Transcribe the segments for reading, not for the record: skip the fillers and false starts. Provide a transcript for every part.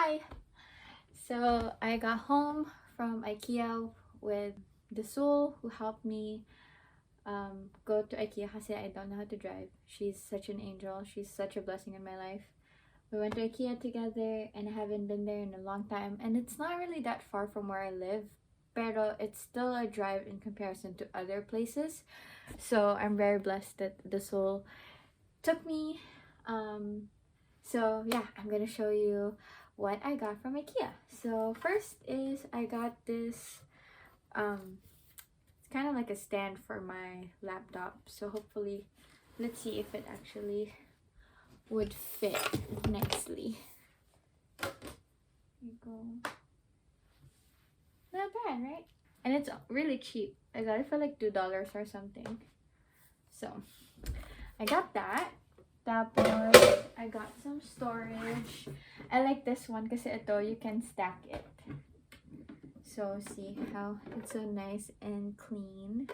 Hi! So I got home from IKEA with the soul who helped me go to IKEA kasi I don't know how to drive. She's such an angel. She's such a blessing in my life. We went to IKEA together and I haven't been there in a long time. And it's not really that far from where I live. Pero it's still a drive in comparison to other places. So I'm very blessed that the soul took me. So yeah, I'm gonna show you what I got from IKEA. So first is I got this it's kind of like a stand for my laptop. So hopefully, let's see if it actually would fit nicely. Here you go. Not bad, right? And it's really cheap. I got it for like $2 or something. So I got that. Tapos, I got some storage. I like this one kasi ito, you can stack it. So, see how it's so nice and clean.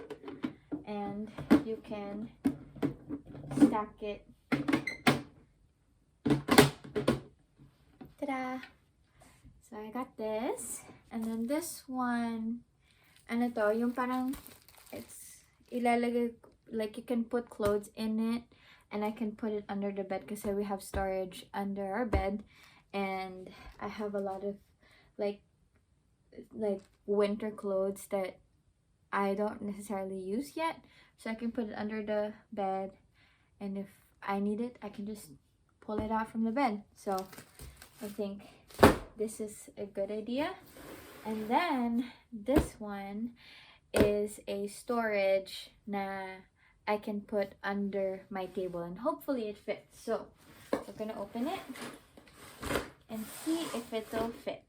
And you can stack it. Ta-da! So, I got this. And then this one, ano to, yung parang, it's ilalagay, like you can put clothes in it. And I can put it under the bed because we have storage under our bed, and I have a lot of like winter clothes that I don't necessarily use yet, so I can put it under the bed, and if I need it I can just pull it out from the bed. So I think this is a good idea. And then this one is a storage na I can put under my table and hopefully it fits. So we're gonna open it and see if it'll fit.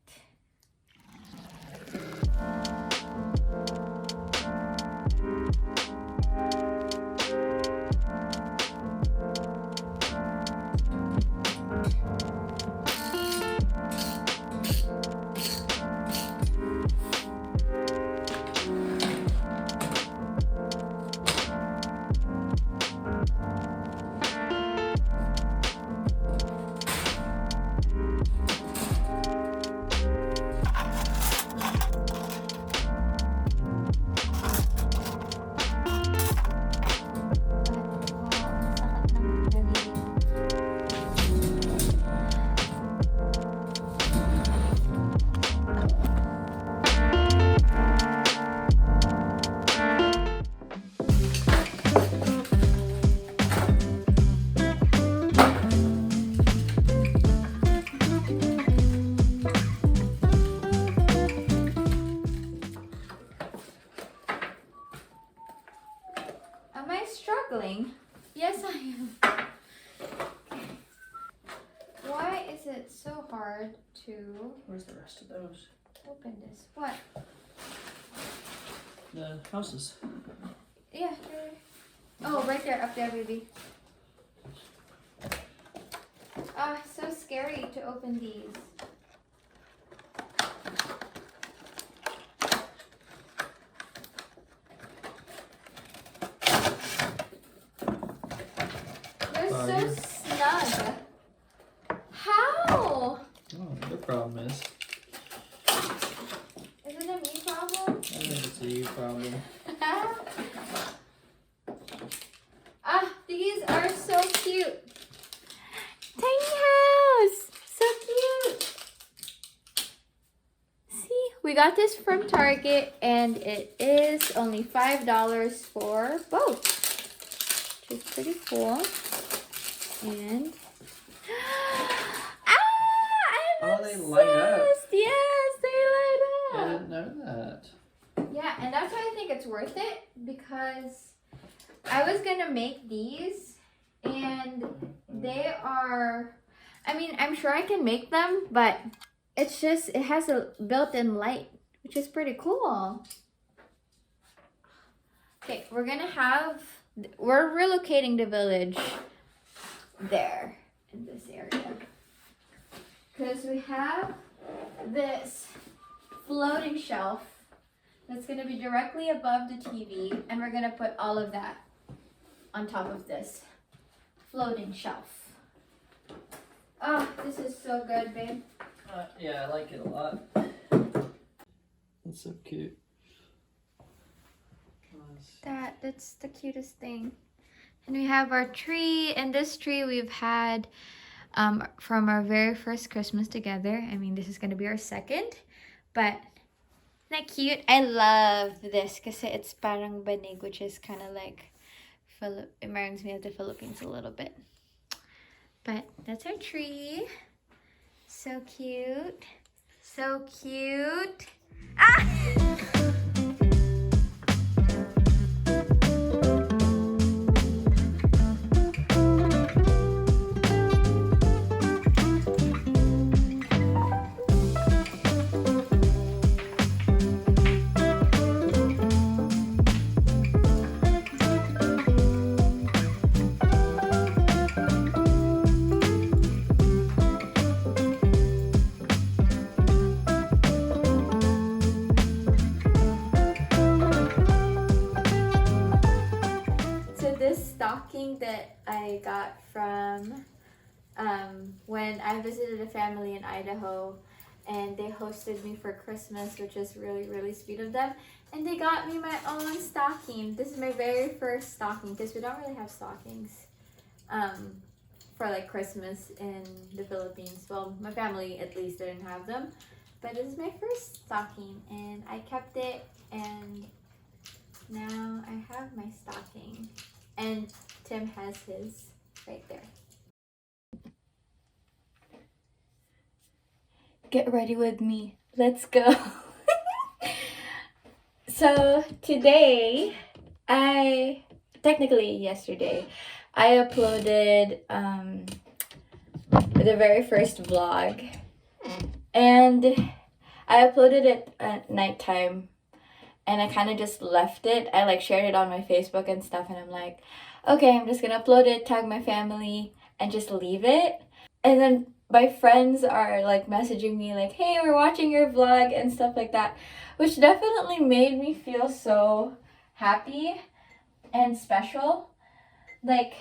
Am I struggling? Yes, I am. Why is it so hard to Where's the rest of those? open this? What? The houses. Yeah. Oh, right there, up there, baby. Ah, so scary to open these. They're so snug. How? Oh, the problem is. Is it a me problem? I think it's a you problem. Ah, these are so cute. Tiny house. So cute. See, we got this from Target and it is only $5 for both. Which is pretty cool. And Oh, they light up. Yes, they light I up. didn't know that. Yeah, and that's why I think it's worth it, because I was gonna make these and they are, I mean, I'm sure I can make them, but it's just, it has a built-in light, which is pretty cool. Okay, we're relocating the village there in this area, because we have this floating shelf that's going to be directly above the TV, and we're going to put all of that on top of this floating shelf. Oh, this is so good, babe. Yeah, I like it a lot. It's so cute. That's the cutest thing. And we have our tree, and this tree we've had from our very first Christmas together. I mean, this is gonna be our second, but isn't that cute? I love this because it's parang banig, which is kind of like it reminds me of the Philippines a little bit. But that's our tree. So cute. So cute. Ah! Stocking that I got from when I visited a family in Idaho, and they hosted me for Christmas, which is really, really sweet of them. And they got me my own stocking. This is my very first stocking because we don't really have stockings for like Christmas in the Philippines. Well, my family at least didn't have them, but this is my first stocking, and I kept it, and now I have my stocking. And Tim has his right there. Get ready with me. Let's go. So today, yesterday, I uploaded the very first vlog. And I uploaded it at nighttime. And I kind of just left it. I like shared it on my Facebook and stuff, and I'm like, okay, I'm just gonna upload it, tag my family, and just leave it. And then my friends are like messaging me like, hey, we're watching your vlog and stuff like that, which definitely made me feel so happy and special. Like,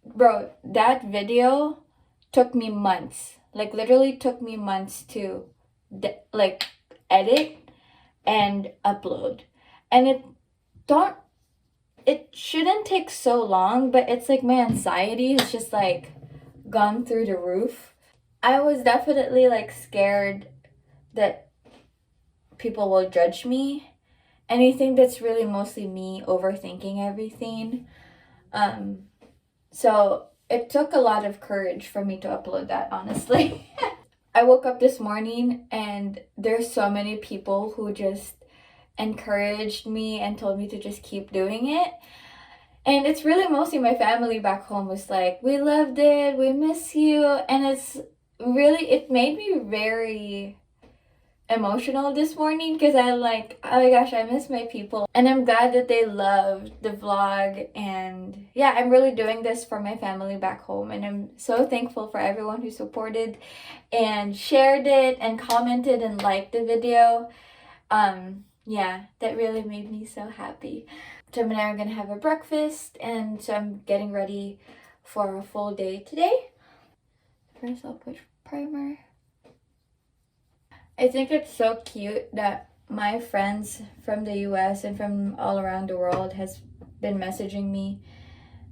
bro, that video took me months. Like, literally took me months to like edit and upload. And it shouldn't take so long, but it's like my anxiety has just like gone through the roof. I was definitely like scared that people will judge me, and I think that's really mostly me overthinking everything. So it took a lot of courage for me to upload that, honestly. I woke up this morning and there's so many people who just encouraged me and told me to just keep doing it. And it's really mostly my family back home was like, we loved it, we miss you. And it made me very emotional this morning because I'm like, oh my gosh, I miss my people. And I'm glad that they loved the vlog. And yeah, I'm really doing this for my family back home. And I'm so thankful for everyone who supported and shared it and commented and liked the video. Yeah, that really made me so happy. Tim and I are gonna have a breakfast, and so I'm getting ready for a full day today. First, I'll put primer. I think it's so cute that my friends from the US and from all around the world has been messaging me,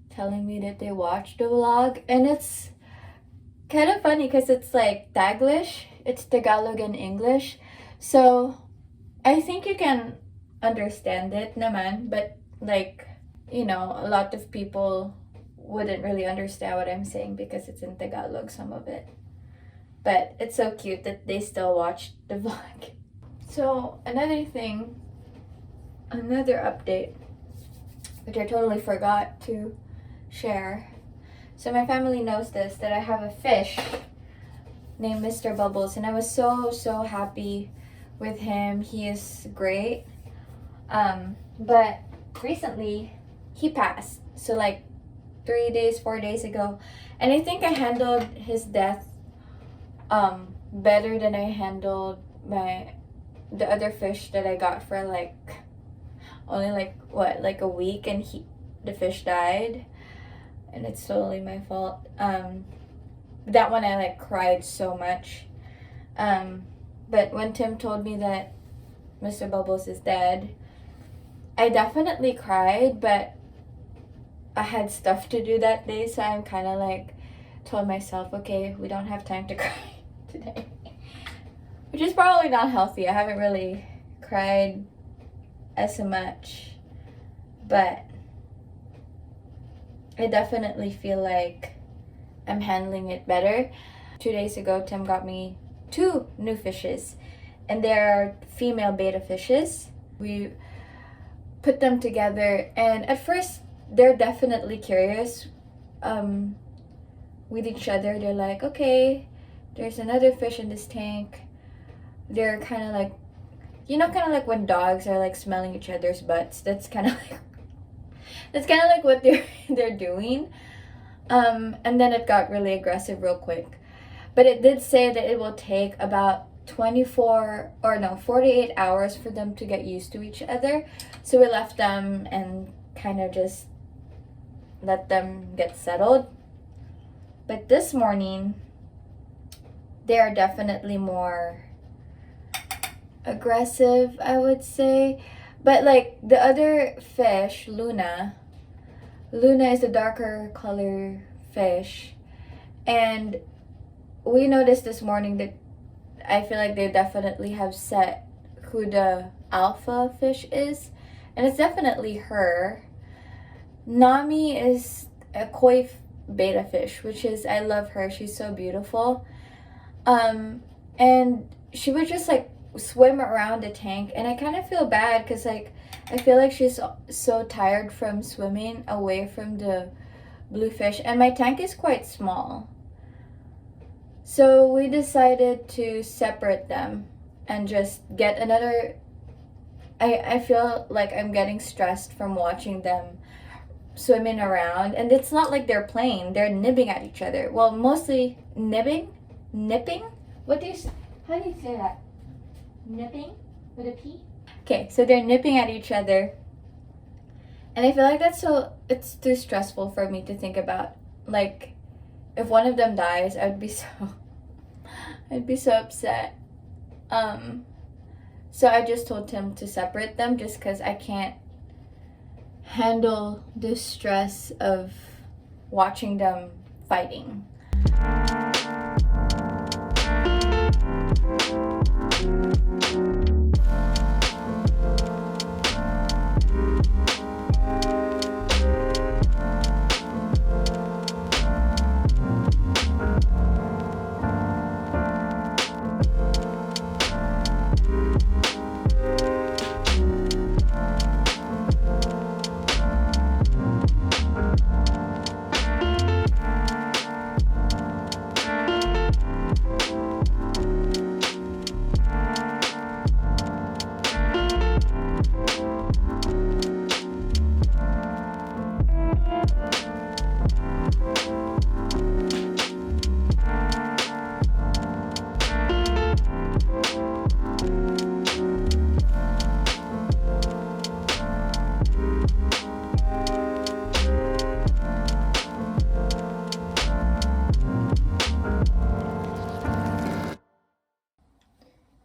telling me that they watched the vlog, and it's kind of funny because it's like Taglish, it's Tagalog and English, so I think you can understand it naman, but like, you know, a lot of people wouldn't really understand what I'm saying because it's in Tagalog, some of it. But it's so cute that they still watched the vlog. So another update, which I totally forgot to share. So my family knows this, that I have a fish named Mr. Bubbles, and I was so happy with him. He is great. But recently he passed. So like 4 days ago. And I think I handled his death better than I handled the other fish that I got for like only like a week, and the fish died, and it's totally my fault. That one I like cried so much. But when Tim told me that Mr. Bubbles is dead, I definitely cried, but I had stuff to do that day, so I'm kind of like told myself, okay, we don't have time to cry today. Which is probably not healthy. I haven't really cried as much, but I definitely feel like I'm handling it better. 2 days ago, Tim got me 2 new fishes, and they're female betta fishes. We put them together, and at first they're definitely curious with each other. They're like, okay, there's another fish in this tank. They're kind of like, kind of like when dogs are like smelling each other's butts. That's kind of like what they're doing. And then it got really aggressive real quick. But it did say that it will take about 48 hours for them to get used to each other. So we left them and kind of just let them get settled. But this morning, they are definitely more aggressive, I would say. But like the other fish, Luna is a darker color fish, and we noticed this morning that I feel like they definitely have set who the alpha fish is, and it's definitely her. Nami is a koi betta fish, which is, I love her. She's so beautiful. And she would just like swim around the tank, and I kind of feel bad because like I feel like she's so tired from swimming away from the blue fish, and my tank is quite small. So we decided to separate them and just get another. I feel like I'm getting stressed from watching them swimming around, and it's not like they're playing, they're nibbing at each other. Well, mostly nipping. How do you say that? Nipping with a P? Okay, so they're nipping at each other, and I feel like it's too stressful for me to think about. Like, if one of them dies, I'd be so upset. So I just told Tim to separate them just because I can't handle the stress of watching them fighting.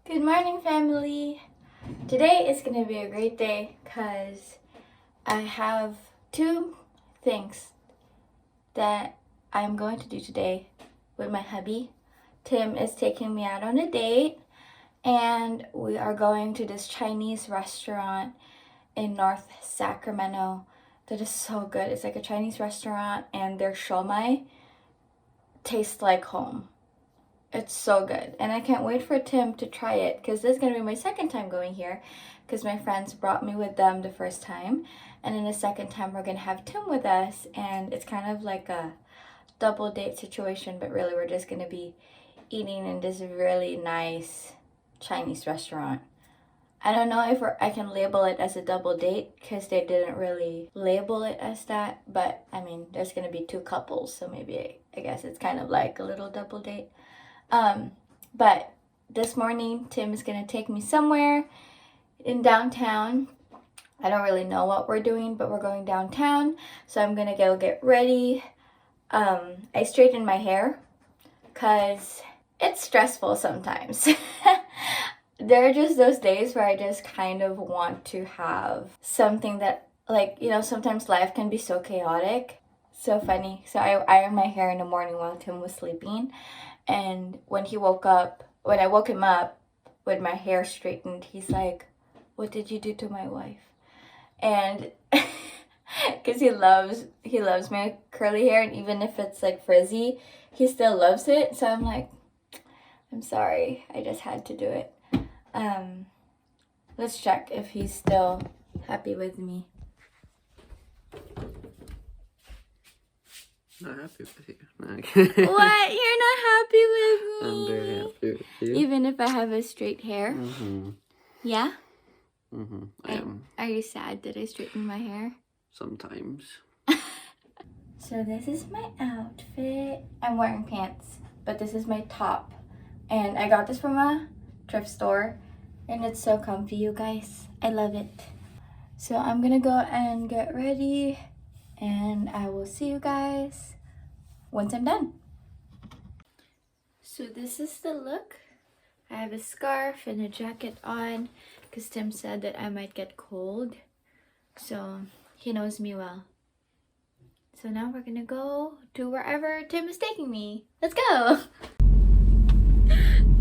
Good morning, family. Today is going to be a great day because I have 2 things that I'm going to do today with my hubby. Tim is taking me out on a date, and we are going to this Chinese restaurant in North Sacramento that is so good. It's like a Chinese restaurant, and their siomai tastes like home. It's so good, and I can't wait for Tim to try it because this is going to be my second time going here because my friends brought me with them the first time, and then the second time we're going to have Tim with us, and it's kind of like a double date situation, but really we're just going to be eating in this really nice Chinese restaurant. I don't know if I can label it as a double date because they didn't really label it as that, but I mean, there's going to be 2 couples, so maybe I guess it's kind of like a little double date. But this morning, Tim is going to take me somewhere in downtown. I don't really know what we're doing, but we're going downtown. So I'm going to go get ready. I straightened my hair because it's stressful sometimes. There are just those days where I just kind of want to have something that, like, you know, sometimes life can be so chaotic. So funny. So I ironed my hair in the morning while Tim was sleeping. And when I woke him up with my hair straightened, he's like, "What did you do to my wife?" And because he loves my curly hair, and even if it's like frizzy, he still loves it. So I'm like, I'm sorry, I just had to do it. Let's check if he's still happy with me. Not happy with you. No, I'm kidding. What? You're not happy with me? I'm very happy with you. Even if I have a straight hair? Mm-hmm. Yeah? Mm-hmm. I am. Are you sad that I straightened my hair? Sometimes. So this is my outfit. I'm wearing pants, but this is my top. And I got this from a thrift store. And it's so comfy, you guys. I love it. So I'm gonna go and get ready. And I will see you guys once I'm done. So this is the look. I have a scarf and a jacket on because Tim said that I might get cold. So he knows me well. So now we're gonna go to wherever Tim is taking me. Let's go!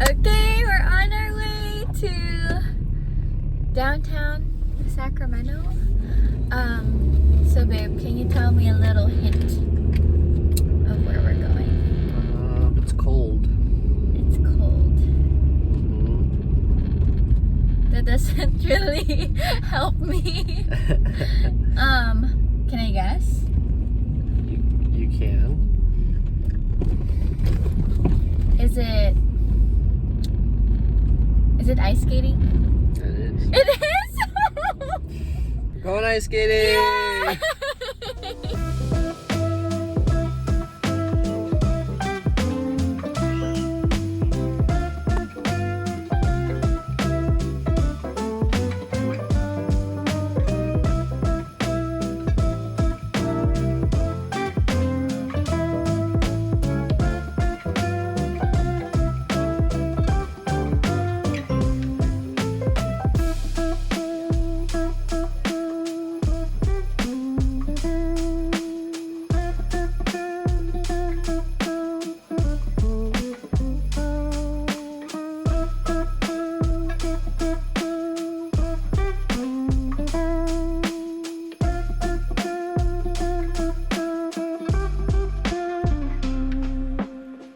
Okay, we're on our way to downtown Sacramento. So babe, can you tell me a little hint of where we're going? It's cold. It's cold. Mm-hmm. That doesn't really help me. Can I guess? You can. Is it ice skating? It is. It is! We're going ice skating! Yeah!